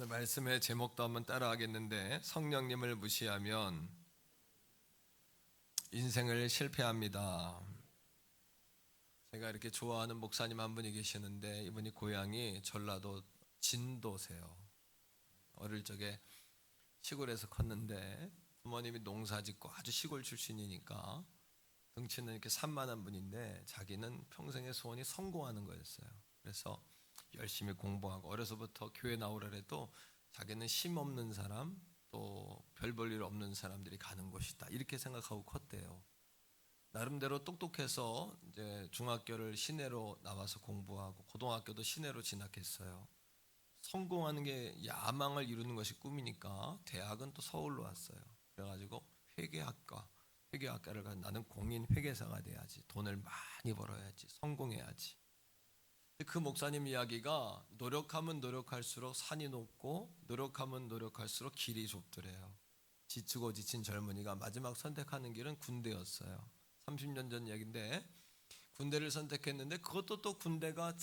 오늘 말씀의 제목도 한번 따라하겠는데, 성령님을 무시하면 인생을 실패합니다. 제가 이렇게 좋아하는 목사님 한 분이 계시는데, 이분이 고향이 전라도 진도세요. 어릴 적에 시골에서 컸는데 부모님이 농사 짓고 아주 시골 출신이니까 덩치는 이렇게 산만한 분인데, 자기는 평생의 소원이 성공하는 거였어요. 그래서 열심히 공부하고, 어려서부터 교회 나오라 해도 자기는 심 없는 사람, 또 별 볼 일 없는 사람들이 가는 곳이다, 이렇게 생각하고 컸대요. 나름대로 똑똑해서 이제 중학교를 시내로 나와서 공부하고, 고등학교도 시내로 진학했어요. 성공하는 게 야망을 이루는 것이 꿈이니까 대학은 또 서울로 왔어요. 그래가지고 회계학과를 가. 나는 공인 회계사가 돼야지, 돈을 많이 벌어야지, 성공해야지. 그 목사님 이야기가, 노력하면 노력할수록 산이 높고 노력하면 노력할수록 길이 좁더래요. 지치고 지친 젊은이가 마지막 선택하는 길은 군대였어요. 30년 전 얘기인데, 군대를 선택했는데, 그것도 또 군대가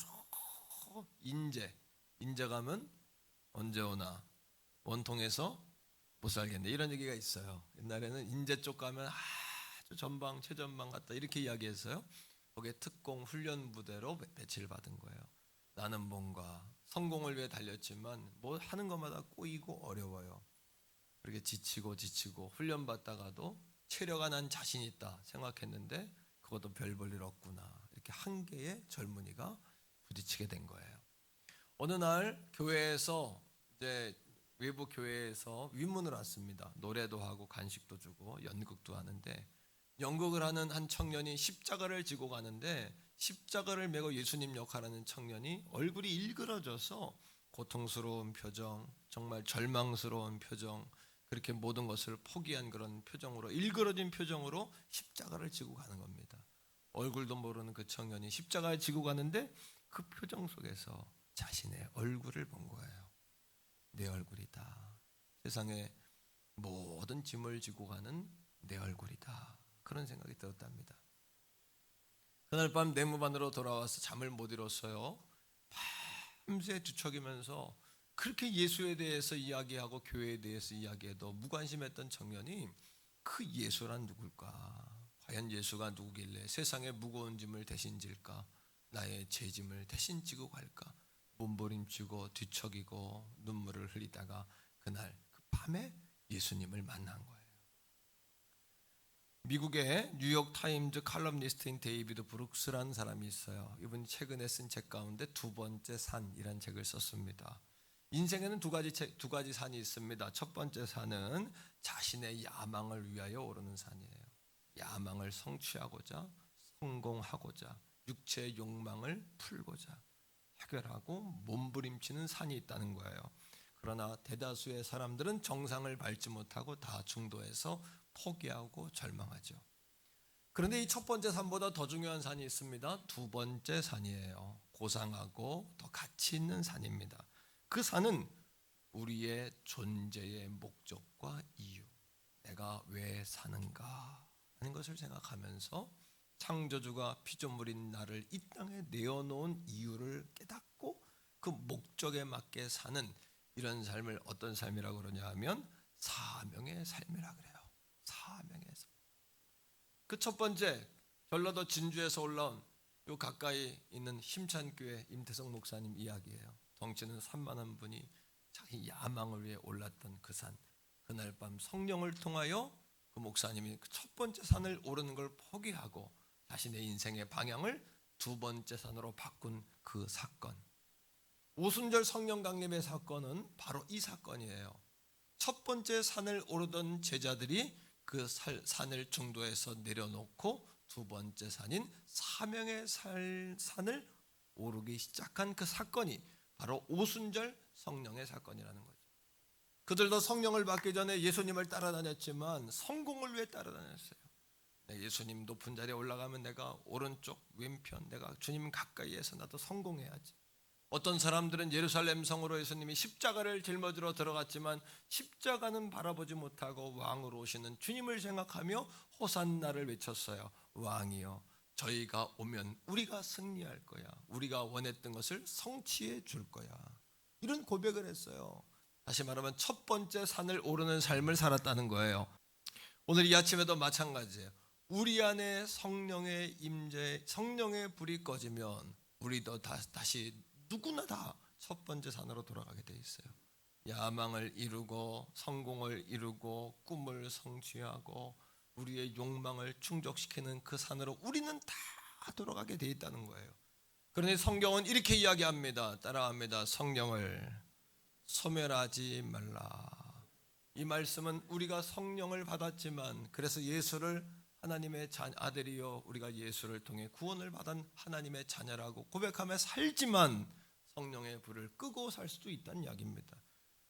인제 가면 언제 오나, 원통해서 못 살겠네, 이런 얘기가 있어요. 옛날에는 인제 쪽 가면 아주 전방 최전방 갔다, 이렇게 이야기했어요. 거기에 특공 훈련 부대로 배치를 받은 거예요. 나는 뭔가 성공을 위해 달렸지만 뭐 하는 것마다 꼬이고 어려워요. 그렇게 지치고 훈련 받다가도 체력아 난 자신 있다 생각했는데, 그것도 별 볼 일 없구나, 이렇게 한계의 젊은이가 부딪히게 된 거예요. 어느 날 교회에서, 이제 외부 교회에서 위문을 왔습니다. 노래도 하고 간식도 주고 연극도 하는데, 연극을 하는 한 청년이 십자가를 지고 가는데, 십자가를 메고 예수님 역할하는 청년이 얼굴이 일그러져서 고통스러운 표정, 정말 절망스러운 표정, 그렇게 모든 것을 포기한 그런 표정으로, 일그러진 표정으로 십자가를 지고 가는 겁니다. 얼굴도 모르는 그 청년이 십자가를 지고 가는데, 그 표정 속에서 자신의 얼굴을 본 거예요. 내 얼굴이다. 세상에 모든 짐을 지고 가는 내 얼굴이다. 그런 생각이 들었답니다. 그날 밤 내무반으로 돌아와서 잠을 못 이뤘어요. 밤새 뒤척이면서 그렇게 예수에 대해서 이야기하고 교회에 대해서 이야기해도 무관심했던 청년이, 그 예수란 누굴까? 과연 예수가 누구길래 세상의 무거운 짐을 대신 질까? 나의 죄짐을 대신 지고 갈까? 몸부림치고 뒤척이고 눈물을 흘리다가 그날 그 밤에 예수님을 만난 거예요. 미국의 뉴욕 타임즈 칼럼니스트인 데이비드 브룩스라는 사람이 있어요. 이분이 최근에 쓴 책 가운데 두 번째 산이라는 책을 썼습니다. 인생에는 두 가지 산이 있습니다. 첫 번째 산은 자신의 야망을 위하여 오르는 산이에요. 야망을 성취하고자, 성공하고자, 육체의 욕망을 풀고자 해결하고 몸부림치는 산이 있다는 거예요. 그러나 대다수의 사람들은 정상을 밟지 못하고 다 중도에서 포기하고 절망하죠. 그런데 이 첫 번째 산보다 더 중요한 산이 있습니다. 두 번째 산이에요. 고상하고 더 가치 있는 산입니다. 그 산은 우리의 존재의 목적과 이유, 내가 왜 사는가 하는 것을 생각하면서, 창조주가 피조물인 나를 이 땅에 내어놓은 이유를 깨닫고 그 목적에 맞게 사는 이런 삶을 어떤 삶이라고 그러냐 하면 사명의 삶이라 그래요. 사명의 삶. 그 첫 번째, 전라도 진주에서 올라온 요 가까이 있는 힘찬교회 임태성 목사님 이야기예요. 덩치는 산만한 분이 자기 야망을 위해 올랐던 그 산, 그날 밤 성령을 통하여 그 목사님이 그 첫 번째 산을 오르는 걸 포기하고 자신의 인생의 방향을 두 번째 산으로 바꾼 그 사건, 오순절 성령 강림의 사건은 바로 이 사건이에요. 첫 번째 산을 오르던 제자들이 그 산을 중도에서 내려놓고 두 번째 산인 사명의 산을 오르기 시작한 그 사건이 바로 오순절 성령의 사건이라는 거죠. 그들도 성령을 받기 전에 예수님을 따라다녔지만 성공을 위해 따라다녔어요. 예수님 높은 자리에 올라가면 내가 오른쪽 왼편, 내가 주님 가까이에서 나도 성공해야지. 어떤 사람들은 예루살렘 성으로 예수님이 십자가를 짊어지러 들어갔지만 십자가는 바라보지 못하고 왕으로 오시는 주님을 생각하며 호산나를 외쳤어요. 왕이여, 저희가 오면 우리가 승리할 거야. 우리가 원했던 것을 성취해 줄 거야. 이런 고백을 했어요. 다시 말하면 첫 번째 산을 오르는 삶을 살았다는 거예요. 오늘 이 아침에도 마찬가지예요. 우리 안에 성령의 임재, 성령의 불이 꺼지면 우리도 다시 누구나 다 첫 번째 산으로 돌아가게 돼 있어요. 야망을 이루고 성공을 이루고 꿈을 성취하고 우리의 욕망을 충족시키는 그 산으로 우리는 다 돌아가게 돼 있다는 거예요. 그러니 성경은 이렇게 이야기합니다. 따라합니다. 성령을 소멸하지 말라. 이 말씀은 우리가 성령을 받았지만, 그래서 예수를 하나님의 아들이요 우리가 예수를 통해 구원을 받은 하나님의 자녀라고 고백하며 살지만 성령의 불을 끄고 살 수도 있다는 이야기입니다.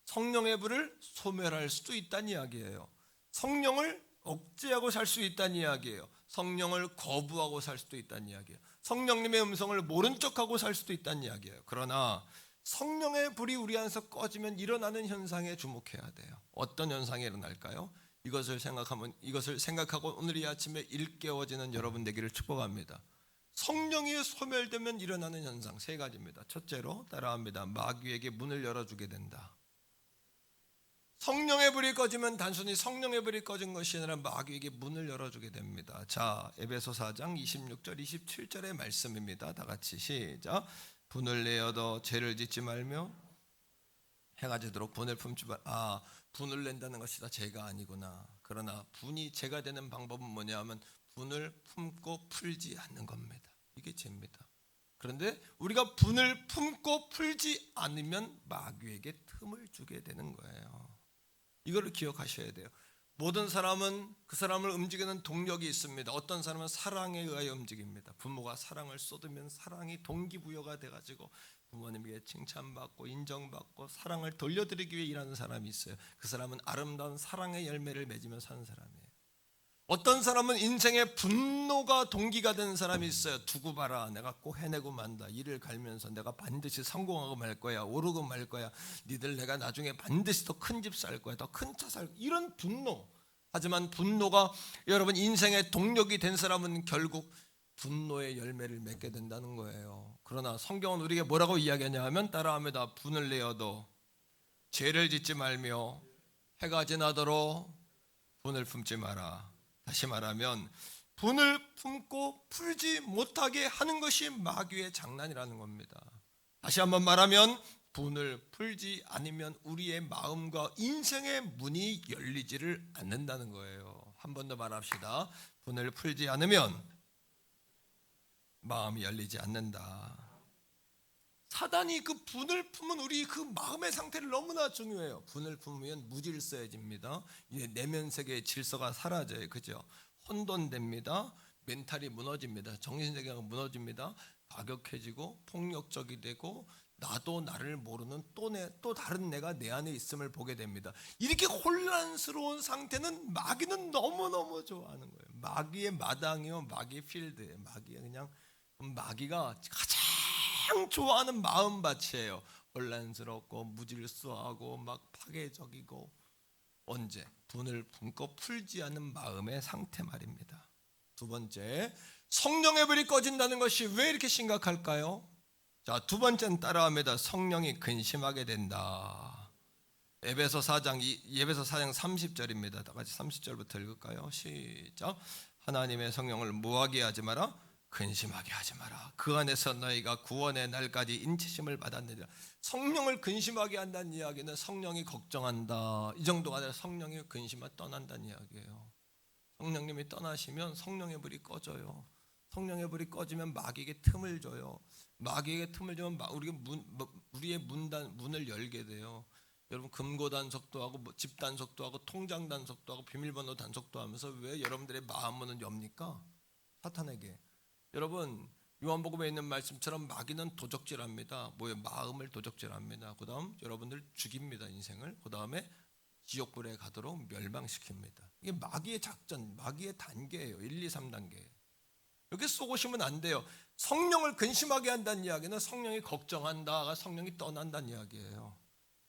성령의 불을 소멸할 수도 있다는 이야기예요. 성령을 억제하고 살 수 있다는 이야기예요. 성령을 거부하고 살 수도 있다는 이야기예요. 성령님의 음성을 모른 척하고 살 수도 있다는 이야기예요. 그러나 성령의 불이 우리 안에서 꺼지면 일어나는 현상에 주목해야 돼요. 어떤 현상이 일어날까요? 이것을 생각하고 오늘 이 아침에 일깨워지는 여러분 되기를 축복합니다. 성령이 소멸되면 일어나는 현상 세 가지입니다. 첫째로 따라합니다. 마귀에게 문을 열어주게 된다. 성령의 불이 꺼지면 단순히 성령의 불이 꺼진 것이 아니라 마귀에게 문을 열어주게 됩니다. 자, 에베소 4장 26절 27절의 말씀입니다. 다 같이 시작. 분을 내어도 죄를 짓지 말며 해가 지도록 분을 품지 말. 분을 낸다는 것이 다 죄가 아니구나. 그러나 분이 죄가 되는 방법은 뭐냐 하면 분을 품고 풀지 않는 겁니다. 이게 죄입니다. 그런데 우리가 분을 품고 풀지 않으면 마귀에게 틈을 주게 되는 거예요. 이거를 기억하셔야 돼요. 모든 사람은 그 사람을 움직이는 동력이 있습니다. 어떤 사람은 사랑에 의하여 움직입니다. 부모가 사랑을 쏟으면 사랑이 동기부여가 돼가지고 부모님에게 칭찬받고 인정받고 사랑을 돌려드리기 위해 일하는 사람이 있어요. 그 사람은 아름다운 사랑의 열매를 맺으며 사는 사람이에요. 어떤 사람은 인생의 분노가 동기가 되는 사람이 있어요. 두고 봐라, 내가 꼭 해내고 만다. 이를 갈면서 내가 반드시 성공하고 말 거야, 오르고 말 거야, 니들 내가 나중에 반드시 더 큰 집 살 거야, 더 큰 차 살 거야, 이런 분노. 하지만 분노가 여러분 인생의 동력이 된 사람은 결국 분노의 열매를 맺게 된다는 거예요. 그러나 성경은 우리에게 뭐라고 이야기하냐 하면 따라합니다. 분을 내어도 죄를 짓지 말며 해가 지나도록 분을 품지 마라. 다시 말하면 분을 품고 풀지 못하게 하는 것이 마귀의 장난이라는 겁니다. 다시 한번 말하면 분을 풀지 않으면 우리의 마음과 인생의 문이 열리지를 않는다는 거예요. 한 번 더 말합시다. 분을 풀지 않으면 마음이 열리지 않는다. 사단이 그 분을 품은 우리 그 마음의 상태를 너무나 중요해요. 분을 품으면 무질서해집니다. 내면 세계의 질서가 사라져요. 그죠? 혼돈됩니다. 멘탈이 무너집니다. 정신세계가 무너집니다. 과격해지고 폭력적이 되고 나도 나를 모르는 또 다른 내가 내 안에 있음을 보게 됩니다. 이렇게 혼란스러운 상태는 마귀는 너무너무 좋아하는 거예요. 마귀의 마당이요, 마귀의 필드예요. 마귀가 가장 좋아하는 마음밭이에요. 혼란스럽고 무질서하고 막 파괴적이고. 언제? 분을 품고 풀지 않은 마음의 상태 말입니다. 두 번째, 성령의 불이 꺼진다는 것이 왜 이렇게 심각할까요? 자, 두 번째는 따라합니다. 성령이 근심하게 된다. 에베소 4장 30절입니다. 다 같이 30절부터 읽을까요? 시작. 하나님의 성령을 뭐하게 하지 마라? 근심하게 하지 마라. 그 안에서 너희가 구원의 날까지 인치심을 받았느니라. 성령을 근심하게 한다는 이야기는 성령이 걱정한다, 이 정도가 아니라 성령이 근심하고 떠난다는 이야기예요. 성령님이 떠나시면 성령의 불이 꺼져요. 성령의 불이 꺼지면 마귀에게 틈을 줘요. 마귀에게 틈을 주면 우리의 문을 열게 돼요. 여러분 금고 단속도 하고 집 단속도 하고 통장 단속도 하고 비밀번호 단속도 하면서 왜 여러분들의 마음문은 엽니까? 사탄에게. 여러분 요한복음에 있는 말씀처럼 마귀는 도적질합니다. 마음을 도적질합니다. 그 다음 여러분들 죽입니다. 인생을. 그 다음에 지옥불에 가도록 멸망시킵니다. 이게 마귀의 작전, 마귀의 단계예요. 1, 2, 3단계. 여기 쏘고시면 안 돼요. 성령을 근심하게 한다는 이야기는 성령이 걱정한다, 성령이 떠난다는 이야기예요.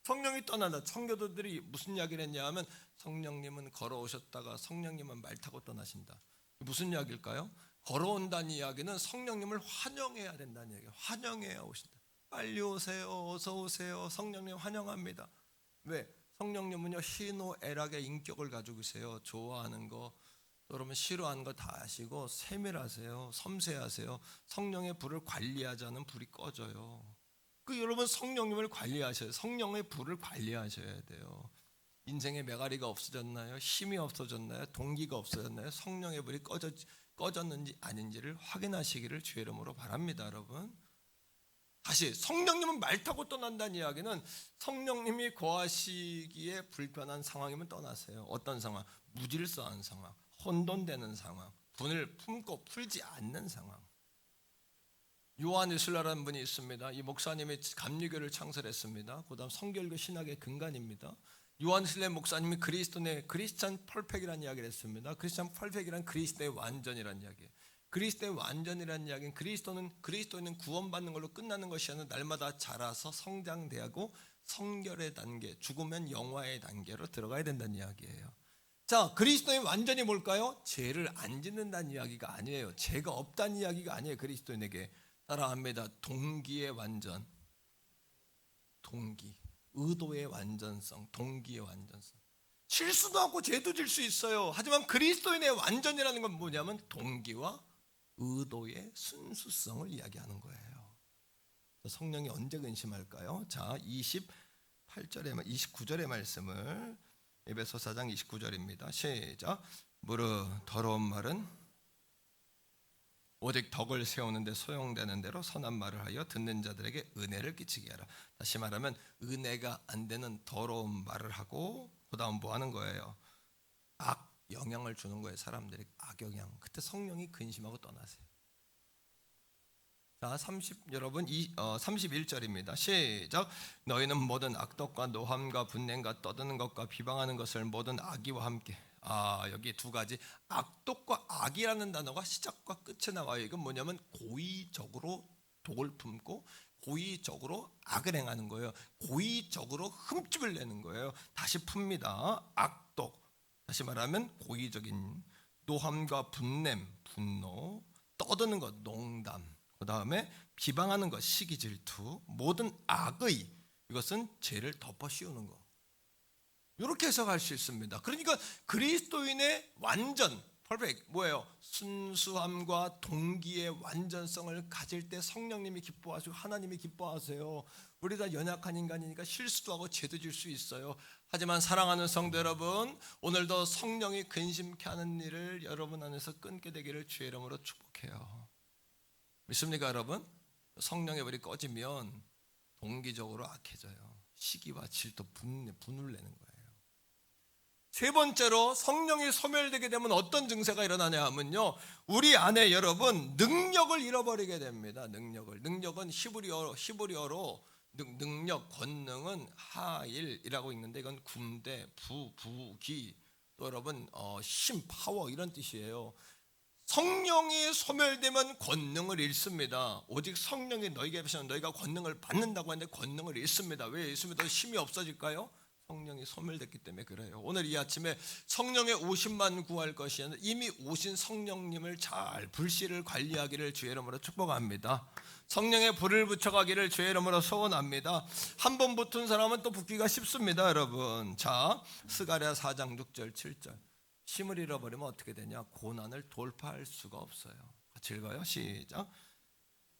성령이 떠난다. 성교도들이 무슨 이야기를 했냐 하면 성령님은 걸어오셨다가 성령님은 말 타고 떠나신다. 무슨 이야기일까요? 걸어온다는 이야기는 성령님을 환영해야 된다는 이야기예요. 환영해야 오신다. 빨리 오세요. 어서 오세요. 성령님 환영합니다. 왜? 성령님은요 희노애락의 인격을 가지고 계세요. 좋아하는 거, 여러분 싫어하는 거 다 아시고 세밀하세요. 섬세하세요. 성령의 불을 관리하지 않으면 불이 꺼져요. 여러분 성령님을 관리하셔야, 성령의 불을 관리하셔야 돼요. 인생의 메가리가 없어졌나요? 힘이 없어졌나요? 동기가 없어졌나요? 성령의 불이 꺼졌는지 아닌지를 확인하시기를 주의 이름으로 바랍니다, 여러분. 다시 성령님은 말 타고 떠난다는 이야기는 성령님이 거하시기에 불편한 상황이면 떠나세요. 어떤 상황? 무질서한 상황, 혼돈되는 상황, 분을 품고 풀지 않는 상황. 요한 웨슬레라는 분이 있습니다. 이 목사님이 감리교를 창설했습니다. 그다음 성결교 신학의 근간입니다. 요한 웨슬레 목사님이 그리스도의 크리스찬 퍼펙이라는 이야기를 했습니다. 크리스찬 퍼펙이란 그리스도의 완전이라는 이야기예요. 그리스도의 완전이라는 이야기는 그리스도는 구원받는 걸로 끝나는 것이 아니라 날마다 자라서 성장되고 성결의 단계, 죽으면 영화의 단계로 들어가야 된다는 이야기예요. 자, 그리스도의 완전이 뭘까요? 죄를 안 짓는다는 이야기가 아니에요. 죄가 없다는 이야기가 아니에요. 그리스도인에게 따라합니다. 동기의 완전, 동기, 의도의 완전성, 동기의 완전성. 실수도 하고 죄도 질 수 있어요. 하지만 그리스도인의 완전이라는 건 뭐냐면 동기와 의도의 순수성을 이야기하는 거예요. 성령이 언제 근심할까요? 자, 29절의 말씀을, 에베소 4장 29절입니다. 시작. 무릇 더러운 말은 오직 덕을 세우는데 소용되는 대로 선한 말을 하여 듣는 자들에게 은혜를 끼치게 하라. 다시 말하면 은혜가 안 되는 더러운 말을 하고 그 다음 뭐 하는 거예요? 악 영향을 주는 거예요. 사람들에게 악영향. 그때 성령이 근심하고 떠나세요. 자, 31절입니다. 시작. 너희는 모든 악독과 노함과 분냄과 떠드는 것과 비방하는 것을 모든 악의와 함께. 여기 두 가지, 악독과 악이라는 단어가 시작과 끝에 나와요. 이건 뭐냐면 고의적으로 독을 품고 고의적으로 악을 행하는 거예요. 고의적으로 흠집을 내는 거예요. 다시 풉니다. 악독, 다시 말하면 고의적인 노함과 분냄, 분노, 떠드는 것, 농담, 그 다음에 비방하는 것, 시기 질투, 모든 악의, 이것은 죄를 덮어 씌우는 것. 이렇게 해석할 수 있습니다. 그러니까 그리스도인의 완전, 퍼펙트, 뭐예요? 순수함과 동기의 완전성을 가질 때 성령님이 기뻐하시고 하나님이 기뻐하세요. 우리 다 연약한 인간이니까 실수도 하고 죄도 질 수 있어요. 하지만 사랑하는 성도 여러분, 오늘도 성령이 근심케 하는 일을 여러분 안에서 끊게 되기를 주의 이름으로 축복해요. 믿습니까, 여러분? 성령의 불이 꺼지면 동기적으로 악해져요. 시기와 질투, 분을 내는 거예요. 세 번째로 성령이 소멸되게 되면 어떤 증세가 일어나냐 하면요, 우리 안에 여러분 능력을 잃어버리게 됩니다. 능력은 히브리어로 능력, 권능은 하일이라고 있는데 이건 군대, 부기, 또 여러분 힘, 파워 이런 뜻이에요. 성령이 소멸되면 권능을 잃습니다. 오직 성령이 너희에게 계시면 너희가 권능을 받는다고 하는데 권능을 잃습니다. 왜 잃습니다? 힘이 없어질까요? 성령이 소멸됐기 때문에 그래요. 오늘 이 아침에 성령의 오심만 구할 것이 아니라 이미 오신 성령님을 잘 불씨를 관리하기를 주의 이름으로 축복합니다. 성령의 불을 붙여가기를 주의 이름으로 소원합니다. 한 번 붙은 사람은 또 붙기가 쉽습니다, 여러분. 자, 스가랴 4장 6절 7절. 힘을 잃어버리면 어떻게 되냐? 고난을 돌파할 수가 없어요. 같이 읽어요. 시작.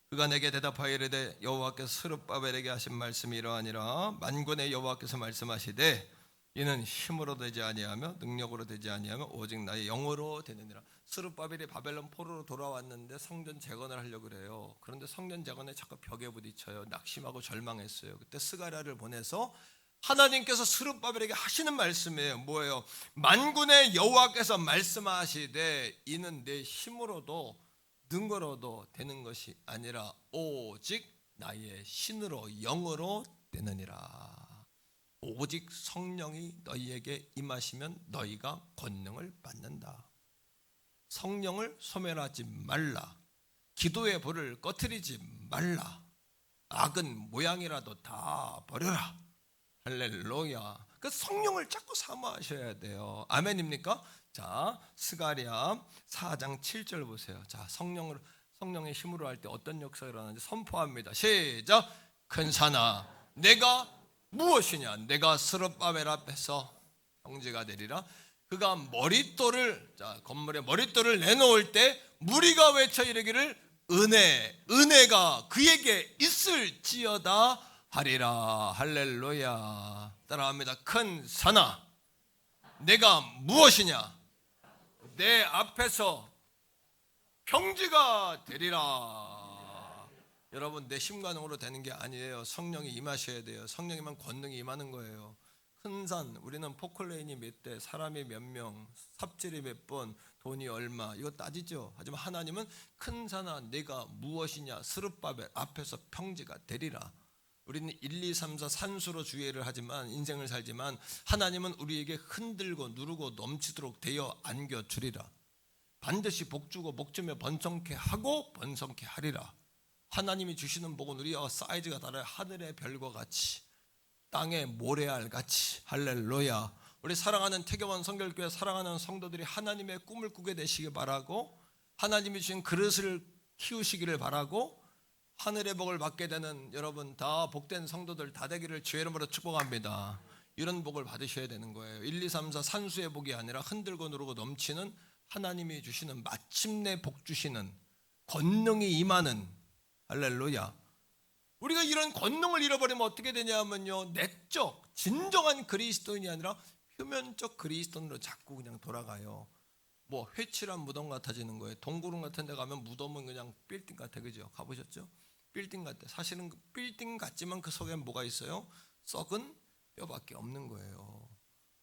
그가 내게 대답하여 이르되 여호와께서 스룹바벨에게 하신 말씀이 이러하니라. 만군의 여호와께서 말씀하시되 이는 힘으로 되지 아니하며 능력으로 되지 아니하며 오직 나의 영으로 되느니라. 스룹바벨이 바벨론 포로로 돌아왔는데 성전 재건을 하려고 그래요. 그런데 성전 재건에 자꾸 벽에 부딪혀요. 낙심하고 절망했어요. 그때 스가랴를 보내서 하나님께서 스룹바벨에게 하시는 말씀이에요. 뭐예요? 만군의 여호와께서 말씀하시되 이는 내 힘으로도 능거로도 되는 것이 아니라 오직 나의 신으로 영으로 되느니라. 오직 성령이 너희에게 임하시면 너희가 권능을 받는다. 성령을 소멸하지 말라. 기도의 불을 꺼트리지 말라. 악은 모양이라도 다 버려라. 할렐루야. 그 성령을 자꾸 사모하셔야 돼요. 아멘입니까? 자, 스가랴 4장 7절 보세요. 자, 성령의 힘으로 할 때 어떤 역사가 일어나는지 선포합니다. 시작. 큰 산아, 내가 무엇이냐? 내가 스룹바벨 앞에서 형제가 되리라. 그가 머릿돌을, 자, 건물에 머릿돌을 내놓을 때 무리가 외쳐 이르기를 은혜가 그에게 있을지어다 하리라. 할렐루야. 따라합니다. 큰 산아, 내가 무엇이냐? 내 앞에서 평지가 되리라. 여러분, 내 심관으로 되는 게 아니에요. 성령이 임하셔야 돼요. 성령이면 권능이 임하는 거예요. 큰 산, 우리는 포클레인이 몇 대, 사람이 몇 명, 삽질이 몇 번, 돈이 얼마, 이거 따지죠. 하지만 하나님은 큰 산아, 내가 무엇이냐? 스룹바벨 앞에서 평지가 되리라. 우리는 1, 2, 3, 4 산수로 주의를 하지만, 인생을 살지만, 하나님은 우리에게 흔들고 누르고 넘치도록 되어 안겨주리라. 반드시 복주고 복주며 번성케 하고 번성케 하리라. 하나님이 주시는 복은 우리와 사이즈가 달라요. 하늘의 별과 같이, 땅의 모래알 같이. 할렐루야. 우리 사랑하는 태교원 성결교회 사랑하는 성도들이 하나님의 꿈을 꾸게 되시기 바라고, 하나님이 주신 그릇을 키우시기를 바라고, 하늘의 복을 받게 되는 여러분 다 복된 성도들 다 되기를 주의 이름으로 축복합니다. 이런 복을 받으셔야 되는 거예요. 1, 2, 3, 4 산수의 복이 아니라 흔들고 누르고 넘치는 하나님이 주시는, 마침내 복 주시는, 권능이 임하는. 할렐루야. 우리가 이런 권능을 잃어버리면 어떻게 되냐면요, 내적 진정한 그리스도인이 아니라 표면적 그리스도인으로 자꾸 그냥 돌아가요. 뭐 회칠한 무덤 같아지는 거예요. 동굴원 같은 데 가면 무덤은 그냥 빌딩 같아. 그죠? 가보셨죠? 빌딩 같아. 사실은 빌딩 같지만 그 속에 뭐가 있어요? 썩은 뼈밖에 없는 거예요.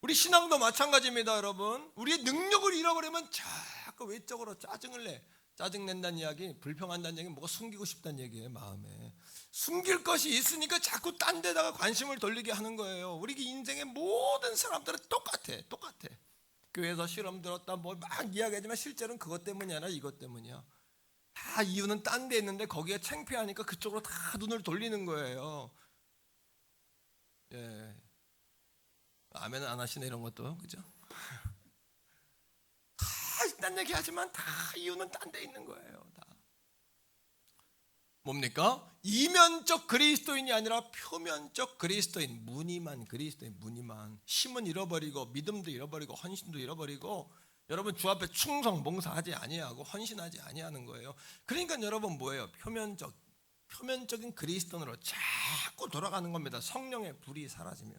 우리 신앙도 마찬가지입니다, 여러분. 우리의 능력을 잃어버리면 자꾸 외적으로 짜증을 내. 짜증낸다는 이야기, 불평한다는 얘기, 뭐가 숨기고 싶다는 얘기예요. 마음에 숨길 것이 있으니까 자꾸 딴 데다가 관심을 돌리게 하는 거예요. 우리 인생의 모든 사람들은 똑같아. 교회에서 실험 들었다 뭐 막 이야기하지만 실제로는 그것 때문이 아니라 이것 때문이야. 다 이유는 딴 데 있는데 거기에 창피하니까 그쪽으로 다 눈을 돌리는 거예요. 예, 아멘은 안 하시네. 이런 것도, 그죠? 다 딴 얘기 하지만 다 이유는 딴 데 있는 거예요. 다 뭡니까? 이면적 그리스도인이 아니라 표면적 그리스도인, 무늬만 그리스도인, 무늬만. 힘은 잃어버리고 믿음도 잃어버리고 헌신도 잃어버리고, 여러분 주 앞에 충성 봉사하지 아니하고 헌신하지 아니하는 거예요. 그러니까 여러분 뭐예요? 표면적인 그리스도인으로 자꾸 돌아가는 겁니다. 성령의 불이 사라지면.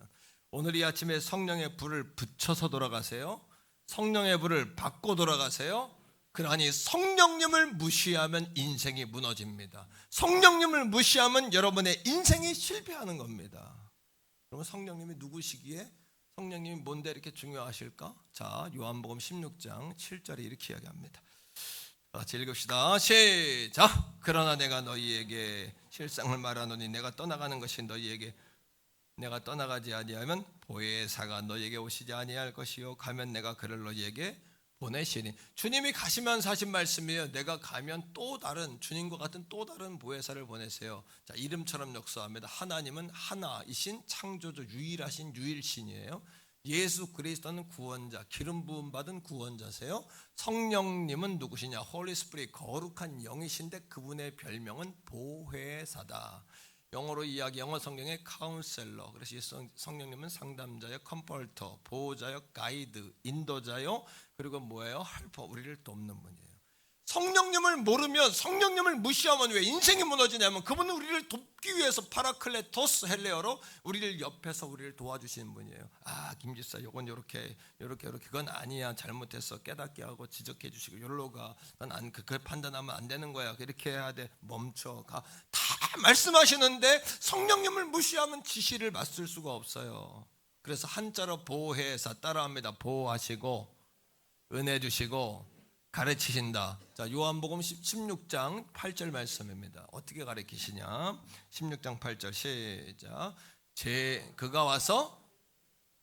오늘 이 아침에 성령의 불을 붙여서 돌아가세요. 성령의 불을 받고 돌아가세요. 그러니 성령님을 무시하면 인생이 무너집니다. 성령님을 무시하면 여러분의 인생이 실패하는 겁니다. 그러면 성령님이 누구시기에, 성령님이 뭔데 이렇게 중요하실까? 자, 요한복음 16장 7절에 이렇게 이야기합니다. 같이 읽읍시다. 시작. 그러나 내가 너희에게 실상을 말하노니 내가 떠나가는 것이 너희에게, 내가 떠나가지 아니하면 보혜사가 너희에게 오시지 아니할 것이요 가면 내가 그를 너희에게 보내시니. 주님이 가시면서 하신 말씀이에요. 내가 가면 또 다른, 주님과 같은 또 다른 보혜사를 보내세요. 자, 이름처럼 역사합니다. 하나님은 하나이신 창조주, 유일하신 유일신이에요. 예수 그리스도는 구원자, 기름 부음 받은 구원자세요. 성령님은 누구시냐? 홀리 스피릿, 거룩한 영이신데 그분의 별명은 보혜사다. 영어로 이야기, 영어 성경에 카운셀러. 그래서 성령님은 상담자요, 컴포터, 보호자요, 가이드, 인도자요, 그리고 뭐예요? 헬퍼, 우리를 돕는 분이에요. 성령님을 모르면, 성령님을 무시하면 왜 인생이 무너지냐면, 그분은 우리를 돕기 위해서 파라클레토스, 헬레어로 우리를 옆에서 우리를 도와주시는 분이에요. 아, 김집사 요건 요렇게 그건 아니야, 잘못했어, 깨닫게 하고 지적해 주시고, 요로 가, 그건 그 판단하면 안 되는 거야, 이렇게 해야 돼, 멈춰 가, 다 말씀하시는데 성령님을 무시하면 지시를 맡을 수가 없어요. 그래서 한자로 보혜사, 따라합니다. 보호하시고 은혜 주시고 가르치신다. 자, 요한복음 16장 8절 말씀입니다. 어떻게 가르치시냐? 16장 8절 시작. 그가 와서,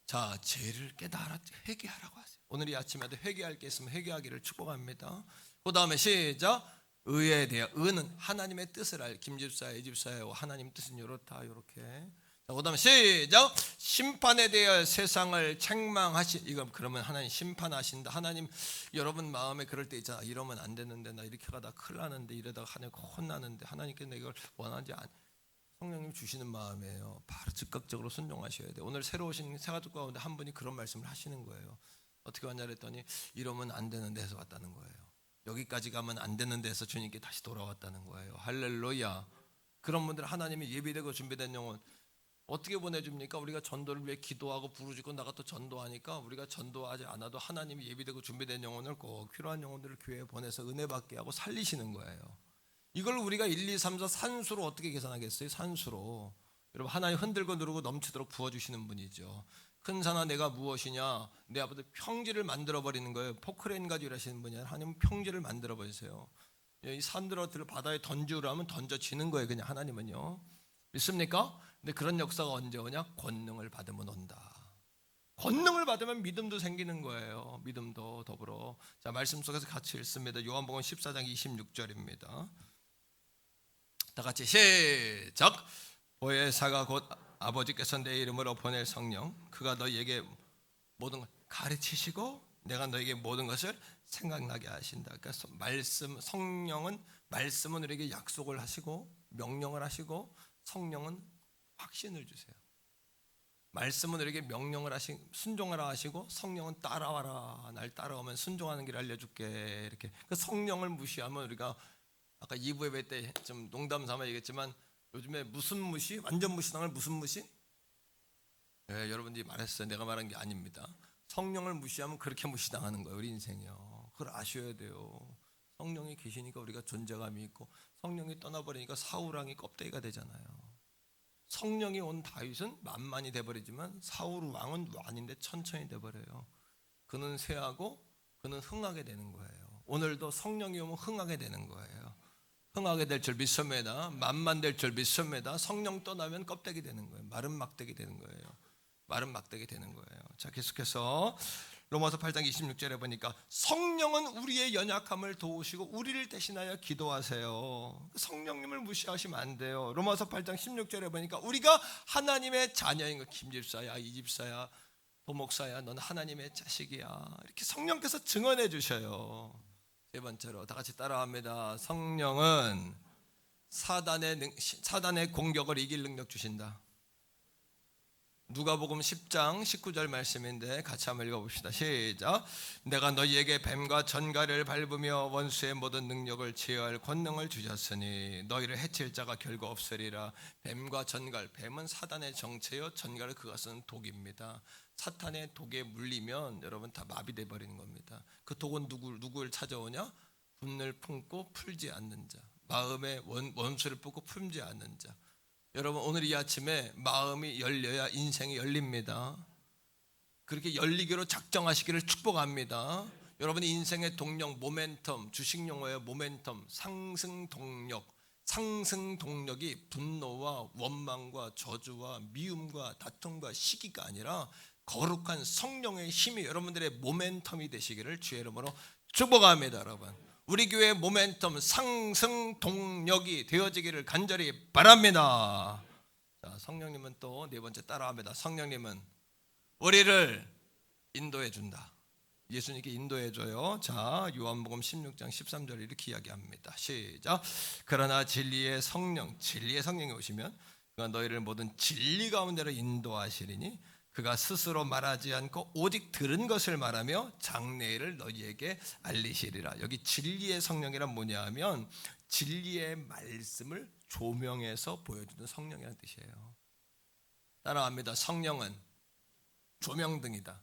자, 죄를 깨달아 회개하라고 하세요. 오늘 이 아침에도 회개할 게 있으면 회개하기를 축복합니다. 그 다음에 시작. 의에 대해, 의는 하나님의 뜻을 알, 김집사의 집사의 하나님 뜻은 요렇다, 요렇게. 그 다음에 시작. 심판에 대해 세상을 책망하시, 이거 그러면 하나님 심판하신다. 하나님, 여러분 마음에 그럴 때 있잖아. 이러면 안 되는데, 나 이렇게 가다 큰일 나는데, 이러다가 하나님 혼나는데, 하나님께서 이걸 원하지 않. 성령님 주시는 마음이에요. 바로 즉각적으로 순종하셔야 돼요. 오늘 새로 오신 새가족 가운데 한 분이 그런 말씀을 하시는 거예요. 어떻게 왔냐 그랬더니 이러면 안 되는 데서 왔다는 거예요. 여기까지 가면 안 되는 데서 주님께 다시 돌아왔다는 거예요. 할렐루야. 그런 분들 하나님이 예비되고 준비된 영혼 어떻게 보내줍니까? 우리가 전도를 위해 기도하고 부르짖고 나가 또 전도하니까 우리가 전도하지 않아도 하나님이 예비되고 준비된 영혼을 꼭 필요한 영혼들을 교회에 보내서 은혜 받게 하고 살리시는 거예요. 이걸 우리가 1, 2, 3, 4 산수로 어떻게 계산하겠어요? 산수로. 여러분 하나님 흔들고 누르고 넘치도록 부어주시는 분이죠. 큰 산아 내가 무엇이냐? 내 앞에 평지를 만들어버리는 거예요. 포크레인 가지고 일하시는 분이 아니라 하나님은 평지를 만들어버리세요. 이 산들어 바다에 던지라면 던져지는 거예요. 그냥 하나님은요. 믿습니까? 근데 그런 역사가 언제 오냐? 권능을 받으면 온다. 권능을 받으면 믿음도 생기는 거예요. 믿음도 더불어. 자, 말씀 속에서 같이 읽습니다. 요한복음 14장 26절입니다. 다 같이 시작. 보혜사가 곧 아버지께서 내 이름으로 보낼 성령 그가 너희에게 모든 걸 가르치시고 내가 너희에게 모든 것을 생각나게 하신다. 그러니까 말씀 성령은 말씀은 우리에게 약속을 하시고 명령을 하시고 성령은 확신을 주세요. 말씀은 우리에게 명령을 하시 순종하라 하시고 성령은 따라와라. 날 따라오면 순종하는 길을 알려줄게. 이렇게 그 성령을 무시하면 우리가 아까 2부 예배 때 좀 농담 삼아 얘기했지만 요즘에 무슨 무시? 완전 무시당할 무슨 무시? 네, 여러분들이 말했어요. 내가 말한 게 아닙니다. 성령을 무시하면 그렇게 무시당하는 거예요. 우리 인생이요. 그걸 아셔야 돼요. 성령이 계시니까 우리가 존재감이 있고 성령이 떠나버리니까 사울왕이 껍데기가 되잖아요. 성령이 온 다윗은 만만이 돼버리지만 사울 왕은 왕인데 천천히 돼버려요. 그는 쇠하고 그는 흥하게 되는 거예요. 오늘도 성령이 오면 흥하게 되는 거예요. 흥하게 될 줄 믿습니다. 만만 될 줄 믿습니다. 성령 떠나면 껍데기 되는 거예요. 마른 막대기 되는 거예요. 마른 막대기 되는 거예요. 자, 계속해서 로마서 8장 26절에 보니까 성령은 우리의 연약함을 도우시고 우리를 대신하여 기도하세요. 성령님을 무시하시면 안 돼요. 로마서 8장 16절에 보니까 우리가 하나님의 자녀인 거 김집사야 이집사야 도목사야 넌 하나님의 자식이야 이렇게 성령께서 증언해 주셔요. 세 번째로 다 같이 따라합니다. 성령은 사단의 공격을 이길 능력 주신다. 누가복음 10장 19절 말씀인데 같이 한번 읽어봅시다. 시작. 내가 너희에게 뱀과 전갈을 밟으며 원수의 모든 능력을 제어할 권능을 주셨으니 너희를 해칠 자가 결코 없으리라. 뱀과 전갈, 뱀은 사단의 정체요 전갈은 그것은 독입니다. 사탄의 독에 물리면 여러분 다 마비돼 버리는 겁니다. 그 독은 누구를 찾아오냐? 분을 품고 풀지 않는 자, 마음에 원수를 품고 풀지 않는 자. 여러분 오늘 이 아침에 마음이 열려야 인생이 열립니다. 그렇게 열리기로 작정하시기를 축복합니다. 여러분의 인생의 동력, 모멘텀, 주식 용어예요. 모멘텀, 상승 동력. 상승 동력이 분노와 원망과 저주와 미움과 다툼과 시기가 아니라 거룩한 성령의 힘이 여러분들의 모멘텀이 되시기를 주의 이름으로 축복합니다. 여러분 우리 교회의 모멘텀 상승 동력이 되어지기를 간절히 바랍니다. 자, 성령님은 또 네 번째 따라합니다. 성령님은 우리를 인도해 준다. 예수님께 인도해 줘요. 자, 요한복음 16장 13절 이렇게 이야기합니다. 시작. 그러나 진리의 성령이 오시면 그가 너희를 모든 진리 가운데로 인도하시리니 그가 스스로 말하지 않고 오직 들은 것을 말하며 장래일을 너희에게 알리시리라. 여기 진리의 성령이란 뭐냐 하면 진리의 말씀을 조명해서 보여주는 성령이라는 뜻이에요. 따라합니다. 성령은 조명등이다.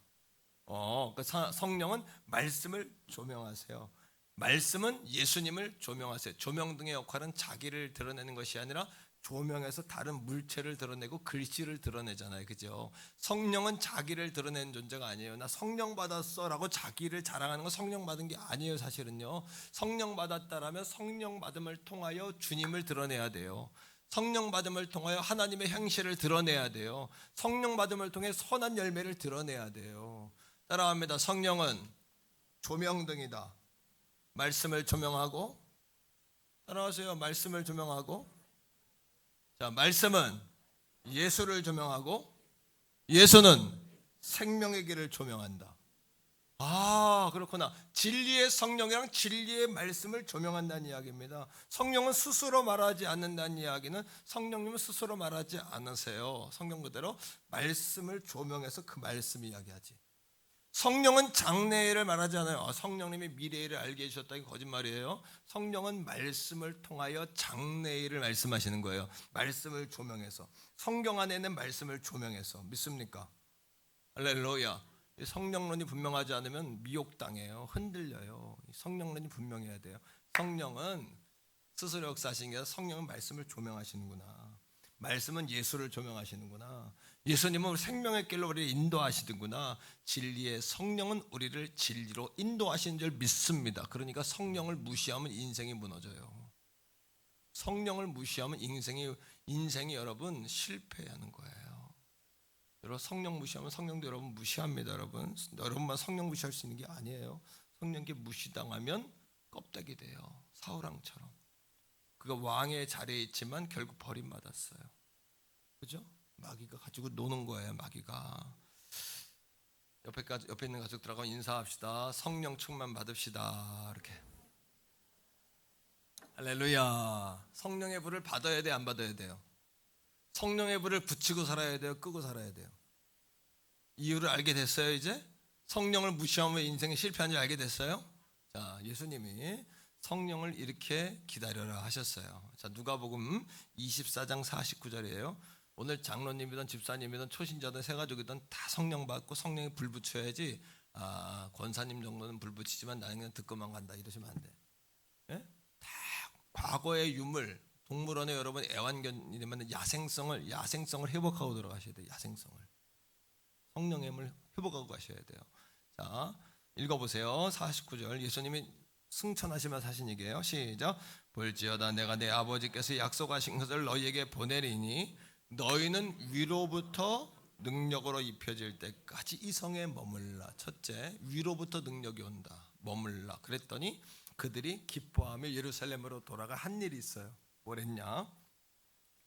성령은 말씀을 조명하세요. 말씀은 예수님을 조명하세요. 조명등의 역할은 자기를 드러내는 것이 아니라 조명해서 다른 물체를 드러내고 글씨를 드러내잖아요. 그죠? 성령은 자기를 드러내는 존재가 아니에요. 나 성령 받았어 라고 자기를 자랑하는 건 성령 받은 게 아니에요. 사실은요. 성령 받았다라면 성령 받음을 통하여 주님을 드러내야 돼요. 성령 받음을 통하여 하나님의 행실을 드러내야 돼요. 성령 받음을 통해 선한 열매를 드러내야 돼요. 따라합니다. 성령은 조명등이다. 말씀을 조명하고, 따라하세요. 말씀을 조명하고, 자, 말씀은 예수를 조명하고 예수는 생명의 길을 조명한다. 아, 그렇구나. 진리의 성령이랑 진리의 말씀을 조명한다는 이야기입니다. 성령은 스스로 말하지 않는다는 이야기는 성령님은 스스로 말하지 않으세요. 성경 그대로 말씀을 조명해서 그 말씀 이야기하지. 성령은 장래일을 말하지 않아요. 성령님이 미래일을 알게 해주셨다는 게 거짓말이에요. 성령은 말씀을 통하여 장래일을 말씀하시는 거예요. 말씀을 조명해서. 성경 안에 있는 말씀을 조명해서. 믿습니까? 할렐루야. 성령론이 분명하지 않으면 미혹당해요. 흔들려요. 성령론이 분명해야 돼요. 성령은 스스로 역사하시는 게 아니라 성령은 말씀을 조명하시는구나. 말씀은 예수를 조명하시는구나. 예수님은 생명의 길로 우리를 인도하시는구나. 진리의 성령은 우리를 진리로 인도하시는 줄 믿습니다. 그러니까 성령을 무시하면 인생이 무너져요. 성령을 무시하면 인생이 여러분 실패하는 거예요. 여러분 성령 무시하면 성령도 여러분 무시합니다. 여러분만 성령 무시할 수 있는 게 아니에요. 성령께 무시당하면 껍데기 돼요. 사울왕처럼. 그가 왕의 자리에 있지만 결국 버림받았어요. 그죠? 마귀가 가지고 노는 거예요. 마귀가. 옆에 있는 가족들하고 인사합시다. 성령 충만 받읍시다. 이렇게. 할렐루야. 성령의 불을 받아야 돼, 안 받아야 돼요? 성령의 불을 붙이고 살아야 돼요, 끄고 살아야 돼요? 이유를 알게 됐어요. 이제 성령을 무시하면 인생이 실패한 줄 알게 됐어요. 자, 예수님이 성령을 이렇게 기다려라 하셨어요. 자, 누가복음 24장 49절이에요. 오늘 장로님이든 집사님이든 초신자든 새가족이든 다 성령 받고 성령에 불 붙여야지. 권사님 정도는 불 붙이지만 나는 그냥 듣고만 간다 이러시면 안 돼. 예? 다 과거의 유물, 동물원에 여러분 애완견이면 야생성을 회복하고 들어가셔야 돼요. 야생성을. 성령의 힘을 회복하고 가셔야 돼요. 자, 읽어보세요. 49절. 예수님이 승천하시면서 하신 얘기예요. 시작. 볼지어다 내가 내 아버지께서 약속하신 것을 너희에게 보내리니 너희는 위로부터 능력으로 입혀질 때까지 이 성에 머물라. 첫째, 위로부터 능력이 온다. 머물라. 그랬더니 그들이 기뻐하며 예루살렘으로 돌아가 한 일이 있어요. 뭐랬냐?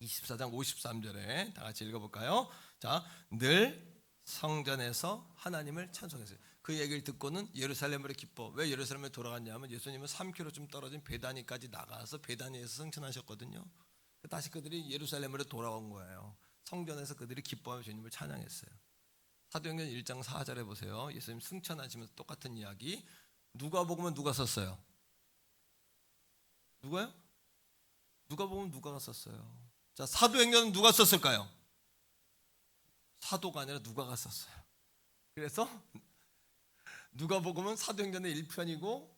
24장 53절에 다 같이 읽어볼까요? 자, 늘 성전에서 하나님을 찬송했어요. 그 얘기를 듣고는 예루살렘으로 기뻐. 왜 예루살렘에 돌아갔냐면 예수님은 3km쯤 떨어진 베다니까지 나가서 베다니에서 승천하셨거든요. 다시 그들이 예루살렘으로 돌아온 거예요. 성전에서 그들이 기뻐하며 주님을 찬양했어요. 사도행전 1장 4절에 보세요. 예수님 승천하시면서 똑같은 이야기. 누가복음은 누가 썼어요? 누가요? 누가복음은 누가 썼어요? 자, 사도행전은 누가 썼을까요? 사도가 아니라 누가가 썼어요. 그래서 누가복음은 사도행전의 1편이고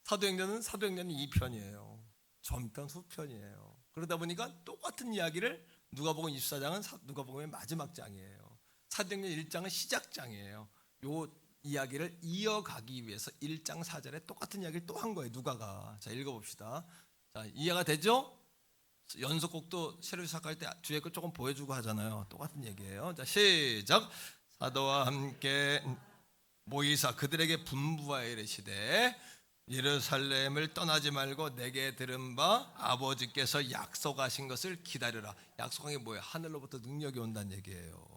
사도행전은 2편이에요. 전편 후편이에요. 그러다 보니까 똑같은 이야기를 누가복음 24장은 누가복음의 마지막 장이에요. 사도행전 1장은 시작장이에요. 요 이야기를 이어가기 위해서 1장 4절에 똑같은 이야기를 또 한 거예요. 누가가. 자, 읽어봅시다. 자, 이해가 되죠? 연속곡도 새로 시작할 때 뒤에 거 조금 보여주고 하잖아요. 똑같은 얘기예요. 자, 시작. 사도와 함께 모이사 그들에게 분부하여 이르시되 예루살렘을 떠나지 말고 내게 들은 바 아버지께서 약속하신 것을 기다려라. 약속한 게 뭐예요? 하늘로부터 능력이 온다는 얘기예요.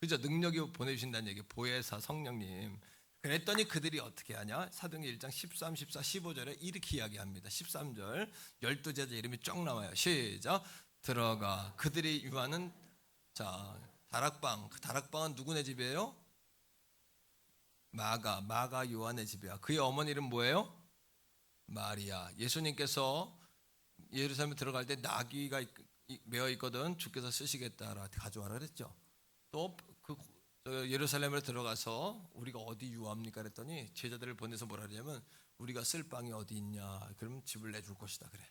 그죠? 능력이 보내주신다는 얘기. 보혜사 성령님. 그랬더니 그들이 어떻게 하냐? 사도행전 1장 13, 14, 15절에 이렇게 이야기합니다. 13절 12제자 이름이 쫙 나와요. 시작. 들어가 그들이 유하는 자 다락방. 그 다락방은 누구네 집이에요? 마가 요한의 집이야. 그의 어머니 이름 뭐예요? 마리아. 예수님께서 예루살렘에 들어갈 때 나귀가 메어 있거든. 주께서 쓰시겠다 가져와라 그랬죠. 또 예루살렘에 들어가서 우리가 어디 유합니까 그랬더니 제자들을 보내서 뭐라 그러냐면 우리가 쓸 방이 어디 있냐. 그러면 집을 내줄 것이다 그래.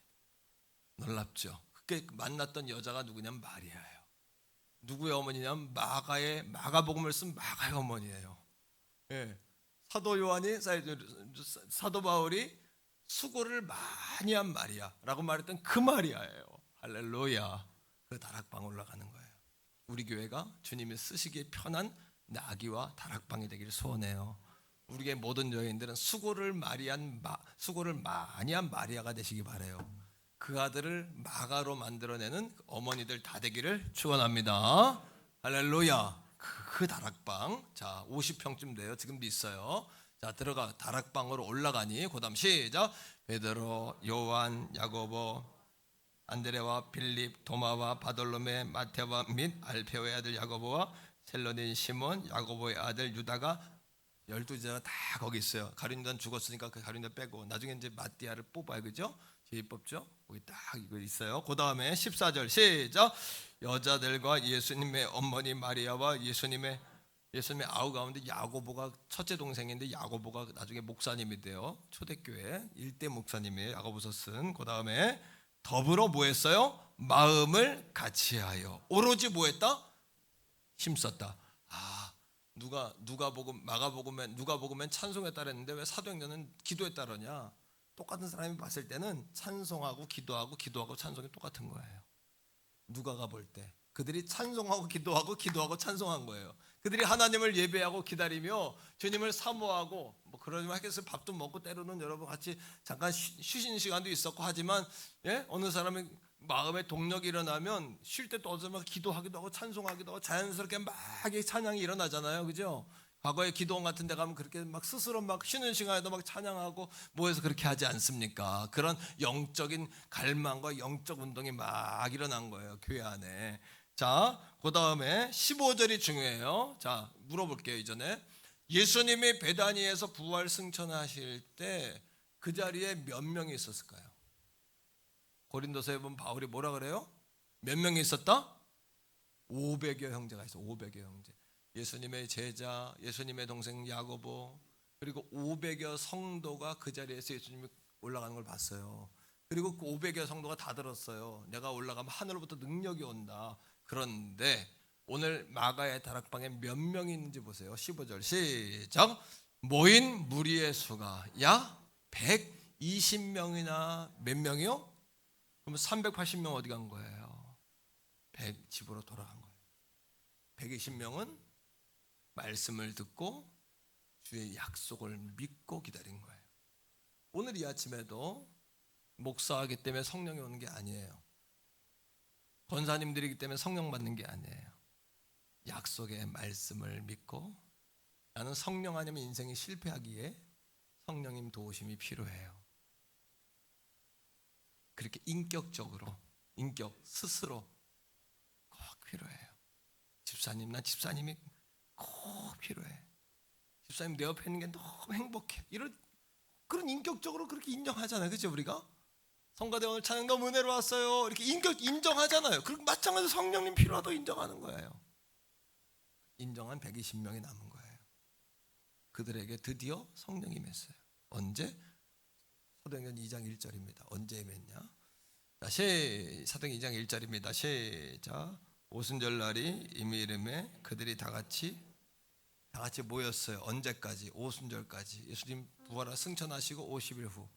놀랍죠. 그때 만났던 여자가 누구냐면 마리아예요. 누구의 어머니냐면 마가복음을 쓴 마가의 어머니예요. 예. 사도 바울이 수고를 많이 한 마리아라고 말했던 그 마리아예요. 할렐루야. 그 다락방 올라가는 거예요. 우리 교회가 주님이 쓰시기에 편한 나귀와 다락방이 되기를 소원해요. 우리의 모든 여인들은 수고를 많이 한 마리아가 되시기 바래요. 그 아들을 마가로 만들어내는 어머니들 다 되기를 축원합니다. 할렐루야. 그 다락방 자 50평쯤 돼요. 지금도 있어요. 자, 들어가 다락방으로 올라가니 그다음 시작. 베드로, 요한, 야고보, 안드레와 빌립, 도마와 바돌로메, 마테와 및 알페오의 아들 야고보와 셀로닌 시몬, 야고보의 아들 유다가 12제자가 다 거기 있어요. 가룟유다는 죽었으니까 그 가룟유다 빼고 나중에 이제 마띠아를 뽑아요. 그죠? 제일 뽑죠? 거기 딱 이거 있어요. 그 다음에 14절 시작. 여자들과 예수님의 어머니 마리아와 예수님의 아우 가운데 야고보가 첫째 동생인데 야고보가 나중에 목사님이 돼요. 초대교회 1대 목사님이에요. 야고보서 쓴. 그 다음에 더불어 뭐 했어요? 마음을 같이하여 오로지 뭐 했다? 힘썼다. 누가복음엔 찬송했다 그랬는데 왜 사도행전은 기도했다 그러냐? 똑같은 사람이 봤을 때는 찬송하고 기도하고 찬송이 똑같은 거예요. 누가가 볼 때 그들이 찬송하고 기도하고 찬송한 거예요. 그들이 하나님을 예배하고 기다리며 주님을 사모하고 뭐 그러지만 하겠어요. 밥도 먹고 때로는 여러분 같이 잠깐 쉬시는 시간도 있었고 하지만 어느 사람이 마음의 동력이 일어나면 쉴 때 또 어디서 막 기도하기도 하고 찬송하기도 하고 자연스럽게 막 찬양이 일어나잖아요. 그죠? 과거에 기도원 같은 데 가면 그렇게 막 스스로 막 쉬는 시간에도 막 찬양하고 뭐해서 그렇게 하지 않습니까? 그런 영적인 갈망과 영적 운동이 막 일어난 거예요. 교회 안에. 자, 그 다음에 15절이 중요해요. 자, 물어볼게요. 이전에 예수님이 베다니에서 부활 승천하실 때 그 자리에 몇 명이 있었을까요? 고린도서에 보면 바울이 뭐라 그래요? 몇 명이 있었다? 500여 형제가 있어. 500여 형제. 예수님의 제자, 예수님의 동생 야고보, 그리고 500여 성도가 그 자리에서 예수님이 올라가는 걸 봤어요. 그리고 그 500여 성도가 다 들었어요. 내가 올라가면 하늘로부터 능력이 온다. 그런데 오늘 마가의 다락방에 몇 명이 있는지 보세요. 15절 시작. 모인 무리의 수가 약 120명이나 몇 명이요? 그럼 380명 어디 간 거예요? 집으로 돌아간 거예요. 120명은 말씀을 듣고 주의 약속을 믿고 기다린 거예요. 오늘 이 아침에도 목사하기 때문에 성령이 오는 게 아니에요. 권사님들이기 때문에 성령 받는 게 아니에요. 약속의 말씀을 믿고 나는 성령 아니면 인생이 실패하기에 성령님 도우심이 필요해요. 그렇게 인격적으로 스스로 꼭 필요해요. 집사님, 난 집사님이 꼭 필요해. 집사님 내 옆에 있는 게 너무 행복해. 그런 인격적으로 그렇게 인정하잖아요. 그죠? 우리가 성가대 오늘 찬양 너무 은혜로웠어요. 이렇게 인정하잖아요. 그리고 마찬가지로 성령님 필요하다고 인정하는 거예요. 인정한 120명이 남은 거예요. 그들에게 드디어 성령이 임했어요. 언제? 사도행전 2장 1절입니다. 언제 임했냐? 자, 사도행전 2장 1절입니다. 시작. 오순절 날이 이미 이름에 그들이 다 같이 모였어요. 언제까지? 오순절까지. 예수님 부활하 승천하시고 50일 후.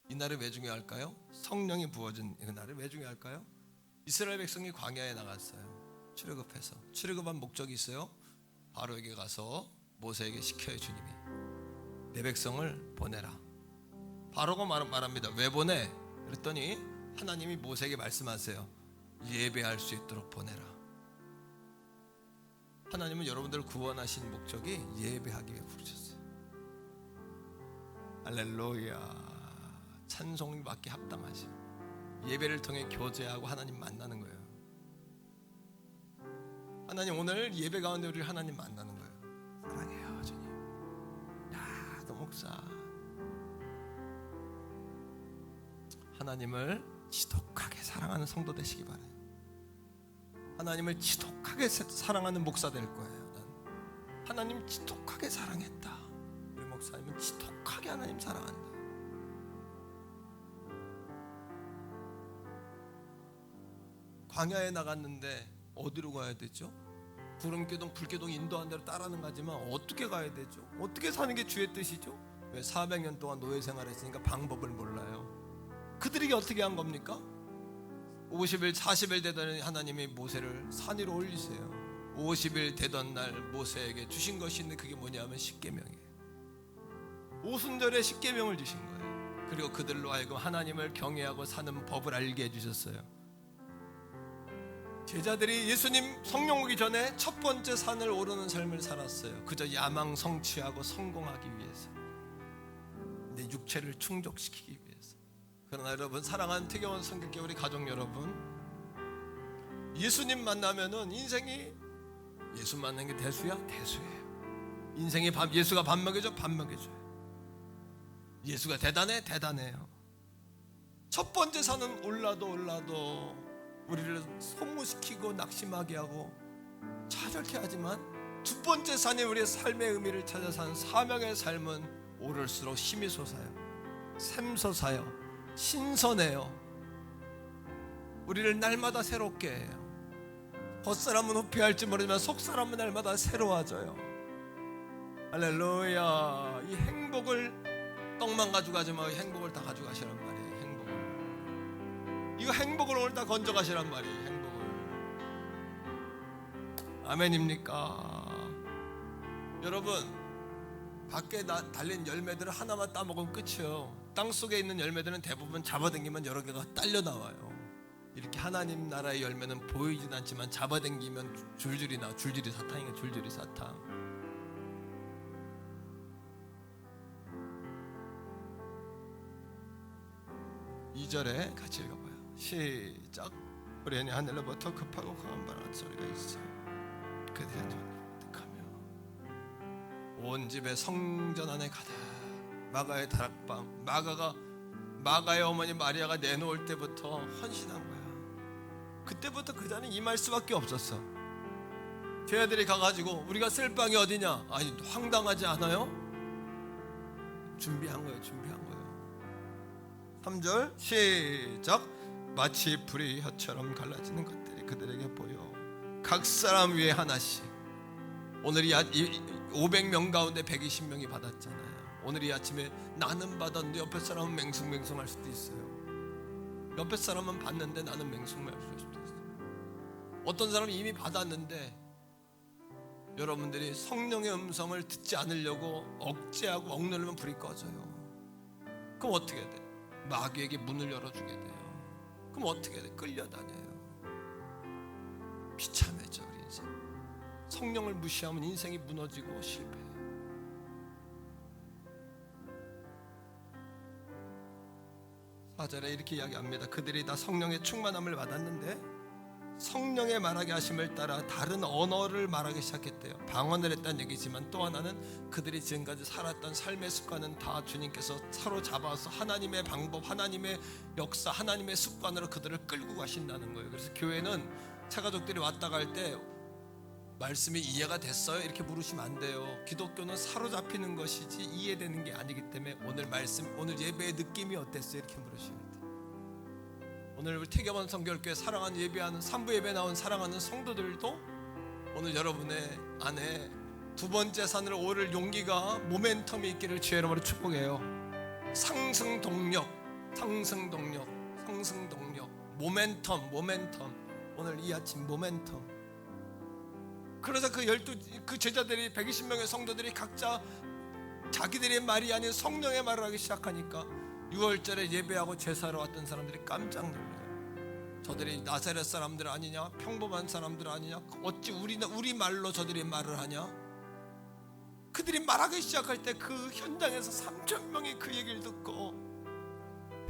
이날이 왜 중요할까요? 성령이 부어진 그날이 왜 중요할까요? 이스라엘 백성이 광야에 나갔어요. 출애굽해서. 출애굽한 목적이 있어요. 바로에게 가서 모세에게 시켜요. 주님이 내 백성을 보내라. 바로가 말합니다. 왜 보내? 그랬더니 하나님이 모세에게 말씀하세요. 예배할 수 있도록 보내라. 하나님은 여러분들을 구원하신 목적이 예배하기 위해 부르셨어요. 할렐루야. 찬송이 받기 합당하지. 예배를 통해 교제하고 하나님 만나는 거예요. 하나님 오늘 예배 가운데 우리 하나님 만나는 거예요. 사랑해요 주님. 야, 너 목사 하나님을 지독하게 사랑하는 성도 되시기 바라요. 하나님을 지독하게 사랑하는 목사 될 거예요. 난 하나님 지독하게 사랑했다. 우리 목사님은 지독하게 하나님 사랑한다. 광야에 나갔는데 어디로 가야 되죠? 구름기둥, 불기둥 인도한 대로 따라는 가지만 어떻게 가야 되죠? 어떻게 사는 게 주의 뜻이죠? 왜 400년 동안 노예 생활했으니까 방법을 몰라요. 그들에게 어떻게 한 겁니까? 50일, 40일 되던 하나님이 모세를 산 위로 올리세요. 50일 되던 날 모세에게 주신 것이 있는데 그게 뭐냐면 십계명이에요. 오순절에 십계명을 주신 거예요. 그리고 그들로 하여금 하나님을 경외하고 사는 법을 알게 해주셨어요. 제자들이 예수님 성령 오기 전에 첫 번째 산을 오르는 삶을 살았어요. 그저 야망 성취하고 성공하기 위해서, 내 육체를 충족시키기 위해서. 그러나 여러분, 사랑하는 태경원 성격계 우리 가족 여러분, 예수님 만나면은 인생이, 예수 만나는 게 대수야? 대수예요. 인생이 예수가 밥 먹여줘? 밥 먹여줘요. 예수가 대단해? 대단해요. 첫 번째 산은 올라도 우리를 소모시키고 낙심하게 하고 차별케 하지만, 두 번째 산에 우리의 삶의 의미를 찾아 사는 사명의 삶은 오를수록 힘이 솟아요. 샘솟아요. 신선해요. 우리를 날마다 새롭게 해요. 겉사람은 후피할지 모르지만 속사람은 날마다 새로워져요. 할렐루야. 이 행복을 떡만 가져가지 말고 행복을 다 가져가시란 말이에요. 이거 행복을 오늘 다 건져가시란 말이에요. 행복을. 아멘입니까? 여러분, 밖에 달린 열매들을 하나만 따먹으면 끝이에요. 땅속에 있는 열매들은 대부분 잡아당기면 여러 개가 딸려 나와요. 이렇게 하나님 나라의 열매는 보이진 않지만 잡아당기면 줄줄이 나와. 줄줄이 사탕이에요. 줄줄이 사탕. 이 절에 같이 읽어봐요. 시작. 우리 애니 하늘로부터 급하고 강한 바람 소리가 있어. 그들의 눈을 득하며 온 집에 성전 안에 가득. 마가의 다락방. 마가의 어머니 마리아가 내놓을 때부터 헌신한 거야. 그때부터 그 자는 임할 수밖에 없었어. 제자들이 가가지고 우리가 쓸 방이 어디냐? 아니, 황당하지 않아요? 준비한 거예요. 준비한 거예요. 3절 시작. 마치 불이 혀처럼 갈라지는 것들이 그들에게 보여 각 사람 위에 하나씩. 오늘 500명 가운데 120명이 받았잖아요. 오늘 이 아침에 나는 받았는데 옆에 사람은 맹숭맹숭할 수도 있어요. 옆에 사람은 받는데 나는 맹숭맹숭할 수도 있어요. 어떤 사람은 이미 받았는데 여러분들이 성령의 음성을 듣지 않으려고 억제하고 억누르면 불이 꺼져요. 그럼 어떻게 돼? 마귀에게 문을 열어주게 돼요. 그럼 어떻게 돼? 끌려다녀요. 비참해져 우리 인생. 성령을 무시하면 인생이 무너지고 실패해요. 사절에 이렇게 이야기합니다. 그들이 다 성령의 충만함을 받았는데 성령의 말하게 하심을 따라 다른 언어를 말하기 시작했대요. 방언을 했다는 얘기지만 또 하나는 그들이 지금까지 살았던 삶의 습관은 다 주님께서 사로잡아서 하나님의 방법, 하나님의 역사, 하나님의 습관으로 그들을 끌고 가신다는 거예요. 그래서 교회는 차가족들이 왔다 갈 때 말씀이 이해가 됐어요? 이렇게 물으시면 안 돼요. 기독교는 사로잡히는 것이지 이해되는 게 아니기 때문에 오늘 말씀, 오늘 예배의 느낌이 어땠어요? 이렇게 물으셔야 돼요. 오늘 우리 태경원 성결교회 사랑하는 예배하는 3부 예배 나온 사랑하는 성도들도 오늘 여러분의 안에 두 번째 산을 오를 용기가 모멘텀이 있기를 주의 이름으로 축복해요. 상승 동력, 모멘텀. 오늘 이 아침 모멘텀. 그래서 그 제자들이 120명의 성도들이 각자 자기들의 말이 아닌 성령의 말을 하기 시작하니까 6월절에 예배하고 제사로 왔던 사람들이 깜짝 놀라요. 저들이 나사렛 사람들 아니냐? 평범한 사람들 아니냐? 어찌 우리 말로 저들이 말을 하냐? 그들이 말하기 시작할 때 그 현장에서 3,000명이 그 얘기를 듣고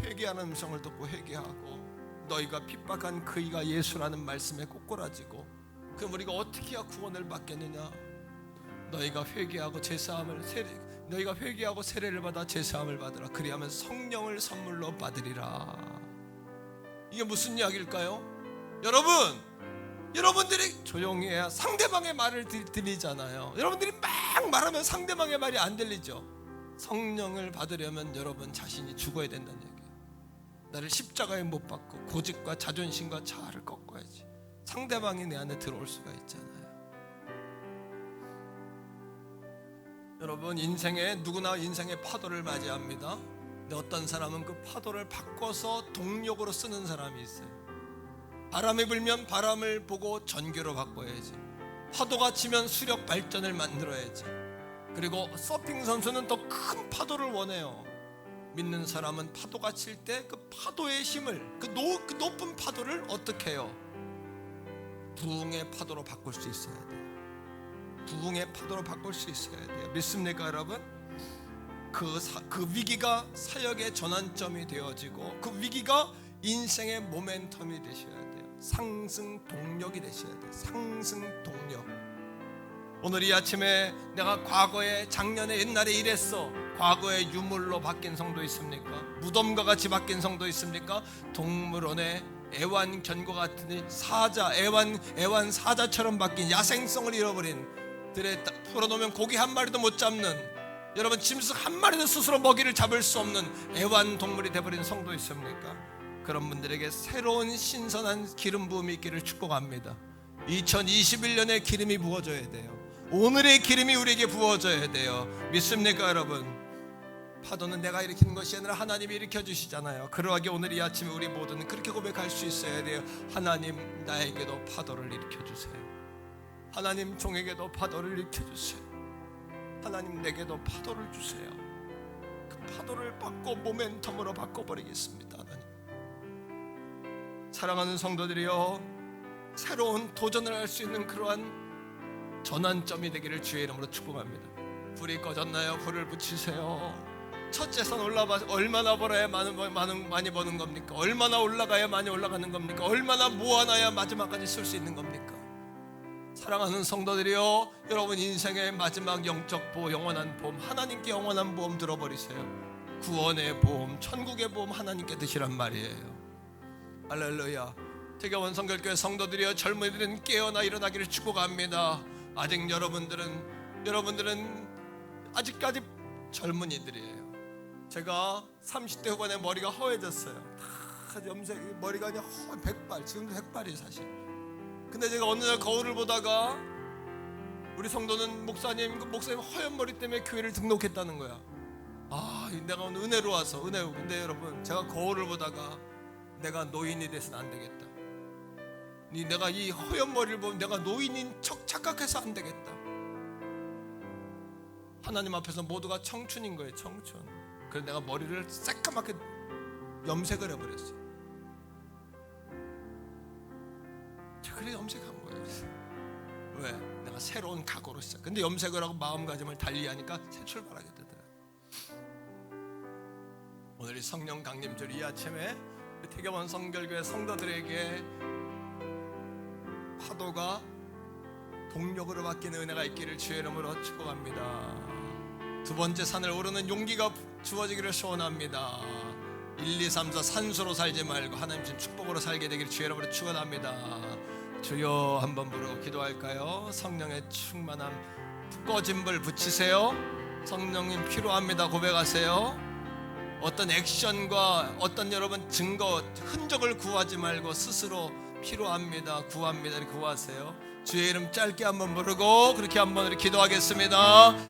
회개하는 음성을 듣고 회개하고 너희가 핍박한 그이가 예수라는 말씀에 꼬꾸라지고 그럼 우리가 어떻게 해야 구원을 받겠느냐? 너희가 회개하고 너희가 회개하고 세례를 받아 제사함을 받으라. 그리하면 성령을 선물로 받으리라. 이게 무슨 이야기일까요? 여러분들이 조용히 해야 상대방의 말을 들리잖아요. 여러분들이 막 말하면 상대방의 말이 안 들리죠. 성령을 받으려면 여러분 자신이 죽어야 된다는 얘기예요. 나를 십자가에 못 박고 고집과 자존심과 자아를 꺾어야지 상대방이 내 안에 들어올 수가 있잖아요. 여러분, 누구나 인생의 파도를 맞이합니다. 근데 어떤 사람은 그 파도를 바꿔서 동력으로 쓰는 사람이 있어요. 바람이 불면 바람을 보고 전기로 바꿔야지. 파도가 치면 수력 발전을 만들어야지. 그리고 서핑 선수는 더 큰 파도를 원해요. 믿는 사람은 파도가 칠 때 그 파도의 힘을, 그 높은 파도를 어떻게 해요? 부흥의 파도로 바꿀 수 있어야 돼요. 부흥의 파도로 바꿀 수 있어야 돼요. 믿습니까 여러분? 그 위기가 사역의 전환점이 되어지고 그 위기가 인생의 모멘텀이 되셔야 돼요. 상승 동력이 되셔야 돼요. 상승 동력. 오늘 이 아침에 내가 과거에 작년에 옛날에 이랬어, 과거의 유물로 바뀐 성도 있습니까? 무덤과 같이 바뀐 성도 있습니까? 동물원의 애완견과 같은 사자, 애완 사자처럼 바뀐, 야생성을 잃어버린, 들에 풀어놓으면 고기 한 마리도 못 잡는, 여러분 짐승 한 마리도 스스로 먹이를 잡을 수 없는 애완동물이 되어버린 성도 있습니까? 그런 분들에게 새로운 신선한 기름 부음이 있기를 축복합니다. 2021년에 기름이 부어져야 돼요. 오늘의 기름이 우리에게 부어져야 돼요. 믿습니까 여러분? 파도는 내가 일으키는 것이 아니라 하나님이 일으켜 주시잖아요. 그러하게 오늘 이 아침에 우리 모두는 그렇게 고백할 수 있어야 돼요. 하나님, 나에게도 파도를 일으켜 주세요. 하나님, 종에게도 파도를 일으켜 주세요. 하나님, 내게도 파도를 주세요. 그 파도를 받고 모멘텀으로 바꿔버리겠습니다. 하나님, 사랑하는 성도들이여, 새로운 도전을 할 수 있는 그러한 전환점이 되기를 주의 이름으로 축복합니다. 불이 꺼졌나요? 불을 붙이세요. 첫째 산 올라봐. 얼마나 벌어야 많이 버는 겁니까? 얼마나 올라가야 많이 올라가는 겁니까? 얼마나 모아놔야 마지막까지 쓸 수 있는 겁니까? 사랑하는 성도들이여, 여러분 인생의 마지막 영적 보험, 영원한 보험, 하나님께 영원한 보험 들어버리세요. 구원의 보험, 천국의 보험 하나님께 드시란 말이에요. 할렐루야. 태교원 성결교회 성도들이여, 젊은이들은 깨어나 일어나기를 축복합니다. 아직 여러분들은 아직까지 젊은이들이에요. 제가 30대 후반에 머리가 허해졌어요. 다 염색, 머리가 그냥 백발, 지금도 백발이에요 사실. 근데 제가 어느 날 거울을 보다가 우리 성도는 목사님 허연 머리 때문에 교회를 등록했다는 거야. 내가 오늘 은혜로 와서 은혜로. 근데 여러분, 제가 거울을 보다가 내가 노인이 돼서는 안 되겠다. 내가 이 허연 머리를 보면 내가 노인인 척 착각해서 안 되겠다. 하나님 앞에서 모두가 청춘인 거예요, 청춘. 그래서 내가 머리를 새까맣게 염색을 해버렸어요. 그래 염색한 거예요. 왜? 내가 새로운 각오로 시작. 근데 염색을 하고 마음가짐을 달리하니까 새 출발하게 되더라고요. 오늘 이 성령 강림절 이 아침에 태교원 성결교회 성도들에게 파도가 동력으로 바뀌는 은혜가 있기를 주의 이름으로 축복합니다. 두 번째 산을 오르는 용기가 주어지기를 소원합니다. 1, 2, 3, 4 산수로 살지 말고 하나님 준 축복으로 살게 되기를 주의 이름으로 축원합니다. 주여, 한번 부르고 기도할까요? 성령의 충만함, 꺼진 불 붙이세요. 성령님 필요합니다. 고백하세요. 어떤 액션과 어떤 여러분 증거, 흔적을 구하지 말고 스스로 필요합니다. 구합니다. 구하세요. 주의 이름 짧게 한번 부르고 그렇게 한번 기도하겠습니다.